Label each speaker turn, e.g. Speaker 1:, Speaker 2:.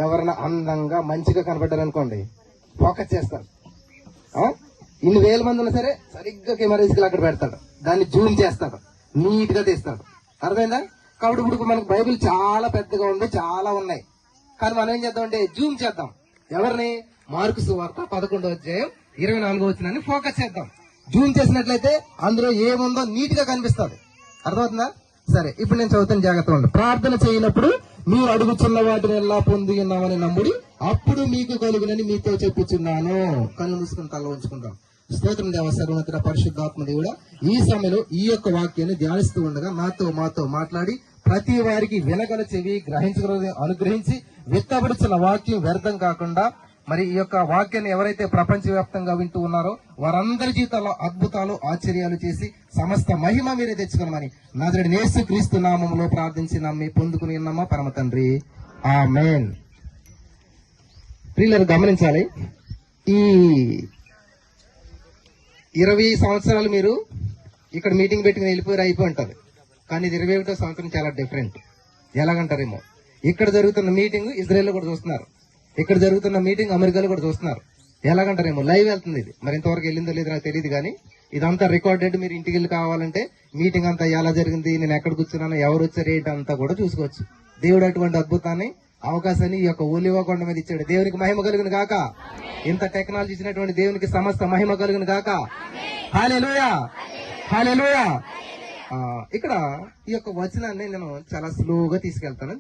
Speaker 1: ఎవరైనా అందంగా మంచిగా కనపడ్డారనుకోండి, ఫోకస్ చేస్తాడు. ఇన్ని వేల మంది ఉన్నా సరే సరిగ్గా కెమెరా తీసుకెళ్ళి అక్కడ పెడతాడు, దాన్ని జూమ్ చేస్తాడు, నీట్ గా తీస్తాడు. అర్థమైందా? కాబట్టి ఇప్పుడు మనకు బైబిల్ చాలా పెద్దగా ఉంది, చాలా ఉన్నాయి. కానీ మనం ఏం చేద్దాం అంటే జూమ్ చేద్దాం. ఎవరిని? మార్కు సువార్త 11:24 ఫోకస్ చేద్దాం. జూమ్ చేసినట్లయితే అందులో ఏముందో నీట్ గా కనిపిస్తుంది. అర్థమవుతుందా? సరే, ఇప్పుడు నేను చదువుతాను, జాగ్రత్తగా ఉండండి. ప్రార్థన చేయనప్పుడు మీరు అడుగుచున్న వాటిని ఎలా పొంది ఉన్నామని నమ్ముడి, అప్పుడు మీకు కలుగునని మీతో చెప్పుచున్నాను. కళ్ళు మూసుకుని తల ఉంచుకుంటాం. స్తోత్రం దేవ, సర్వోన్నతుడ, పరిశుద్ధాత్మ దేవుడా, ఈ సమయంలో ఈ యొక్క వాక్యాన్ని ధ్యానిస్తూ ఉండగా మాతో మాట్లాడి ప్రతి వారికి వినగల చెవి, గ్రహించగల అనుగ్రహించి విత్తబడుచున్న వాక్యం వ్యర్థం కాకుండా మరి ఈ యొక్క వాక్యాన్ని ఎవరైతే ప్రపంచవ్యాప్తంగా వింటూ ఉన్నారో వారందరి జీవితాల్లో అద్భుతాలు, ఆశ్చర్యాలు చేసి సమస్త మహిమ మీరే తెచ్చుకోమని నజరేయుడైన యేసు క్రీస్తు నామములో ప్రార్థించి నమ్మి పొందుకుని ఉన్నామా పరమ తండ్రి, ఆమేన్. ప్రియులారా, గమనించాలి, ఈ 20 సంవత్సరాలు మీరు ఇక్కడ మీటింగ్ పెట్టుకుని వెళ్ళిపోయి అయిపోయి ఉంటారు. కానీ ఇది 21వ సంవత్సరం చాలా డిఫరెంట్. ఎలాగంటారేమో, ఇక్కడ జరుగుతున్న మీటింగ్ ఇజ్రాయెల్లో కూడా చూస్తున్నారు, ఇక్కడ జరుగుతున్న మీటింగ్ అమెరికాలో కూడా చూస్తున్నారు. ఎలాగంటారేమో, లైవ్ వెళ్తుంది ఇది. మరి ఇంతవరకు వెళ్ళిందో లేదో నాకు తెలియదు, కానీ ఇదంతా రికార్డెడ్. మీరు ఇంటికి వెళ్ళి కావాలంటే మీటింగ్ అంతా ఎలా జరిగింది, నేను ఎక్కడ కూర్చున్నాను, ఎవరు వచ్చారు, ఏంటి అంతా కూడా చూసుకోవచ్చు. దేవుడు అటువంటి అద్భుతాన్ని, అవకాశాన్ని ఈ యొక్క ఒలివ కొండ మీద ఇచ్చాడు. దేవునికి మహిమ కలుగును గాక. ఇంత టెక్నాలజీ ఇచ్చినటువంటి దేవునికి సమస్త మహిమ కలుగును గాక. హల్లెలూయా, హల్లెలూయా. ఇక్కడ ఈ యొక్క వచనాన్ని నేను చాలా స్లోగా తీసుకెళ్తాను.